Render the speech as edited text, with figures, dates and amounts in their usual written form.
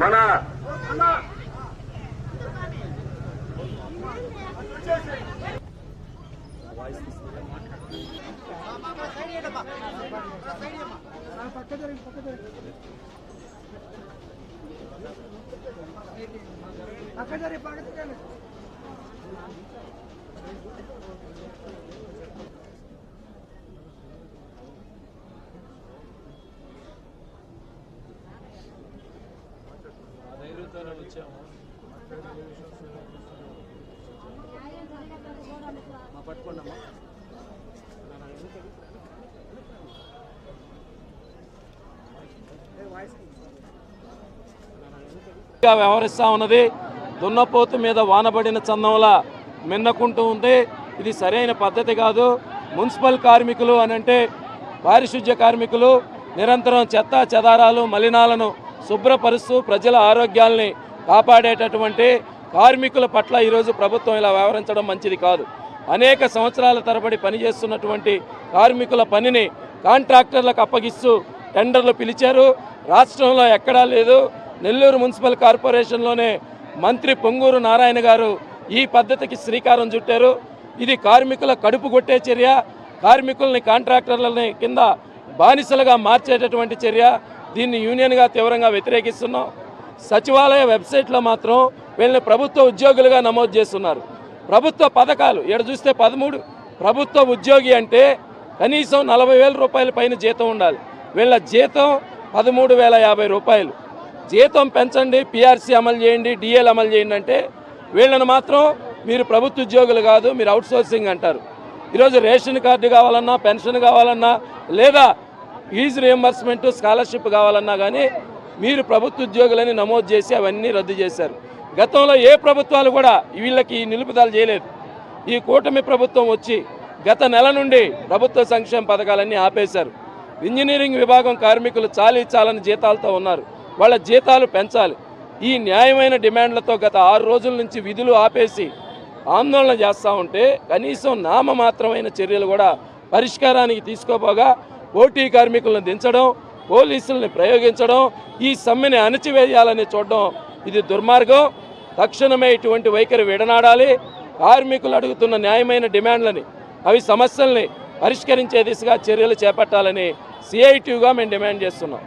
మన వ్యవహరిస్తా ఉన్నది. దున్నపోతు మీద వానబడిన చందంలా మిన్నకుంటూ ఉంది. ఇది సరైన పద్ధతి కాదు. మున్సిపల్ కార్మికులు అనంటే పారిశుధ్య కార్మికులు నిరంతరం చెత్త చెదారాలు మలినాలను శుభ్రపరుస్తూ ప్రజల ఆరోగ్యాల్ని కాపాడేటటువంటి కార్మికుల పట్ల ఈరోజు ప్రభుత్వం ఇలా వ్యవహరించడం మంచిది కాదు. అనేక సంవత్సరాల తరబడి పనిచేస్తున్నటువంటి కార్మికుల పనిని కాంట్రాక్టర్లకు అప్పగిస్తూ టెండర్లు పిలిచారు. రాష్ట్రంలో ఎక్కడా లేదు. నెల్లూరు మున్సిపల్ కార్పొరేషన్లోనే మంత్రి పొంగూరు నారాయణ గారు ఈ పద్ధతికి శ్రీకారం చుట్టారు. ఇది కార్మికుల కడుపు కొట్టే చర్య, కార్మికుల్ని కాంట్రాక్టర్లని కింద బానిసలుగా మార్చేటటువంటి చర్య. దీన్ని యూనియన్గా తీవ్రంగా వ్యతిరేకిస్తున్నాం. సచివాలయ వెబ్సైట్లో మాత్రం వీళ్ళని ప్రభుత్వ ఉద్యోగులుగా నమోదు చేస్తున్నారు. ప్రభుత్వ పథకాలు ఇక్కడ చూస్తే 13 ప్రభుత్వ ఉద్యోగి అంటే కనీసం 40,000 రూపాయల పైన జీతం ఉండాలి. వీళ్ళ జీతం 13,050 రూపాయలు. జీతం పెంచండి, పిఆర్సీ అమలు చేయండి, డిఏలు అమలు చేయండి అంటే వీళ్ళని మాత్రం మీరు ప్రభుత్వ ఉద్యోగులు కాదు, మీరు అవుట్సోర్సింగ్ అంటారు. ఈరోజు రేషన్ కార్డు కావాలన్నా, పెన్షన్ కావాలన్నా, లేదా ఫీజు రియంబర్స్మెంట్, స్కాలర్షిప్ కావాలన్నా కానీ మీరు ప్రభుత్వ ఉద్యోగులని నమోదు చేసి అవన్నీ రద్దు చేశారు. గతంలో ఏ ప్రభుత్వాలు కూడా వీళ్ళకి నిలుపుదల చేయలేదు. ఈ కూటమి ప్రభుత్వం వచ్చి గత నెల నుండి ప్రభుత్వ సంక్షేమ పథకాలన్నీ ఆపేశారు. ఇంజనీరింగ్ విభాగం కార్మికులు చాలని జీతాలతో ఉన్నారు. వాళ్ళ జీతాలు పెంచాలి. ఈ న్యాయమైన డిమాండ్లతో గత 6 రోజుల నుంచి విధులు ఆపేసి ఆందోళన చేస్తూ ఉంటే కనీసం నామమాత్రమైన చర్యలు కూడా పరిష్కారానికి తీసుకోపోగా పోటీ కార్మికులను దించడం, పోలీసుల్ని ప్రయోగించడం, ఈ సమ్మెని అణచివేయాలని చూడడం ఇది దుర్మార్గం. తక్షణమే ఇటువంటి వైఖరి విడనాడాలి. కార్మికులు అడుగుతున్న న్యాయమైన డిమాండ్లని, అవి సమస్యల్ని పరిష్కరించే దిశగా చర్యలు చేపట్టాలని సిఐటియుగా మేము డిమాండ్ చేస్తున్నాం.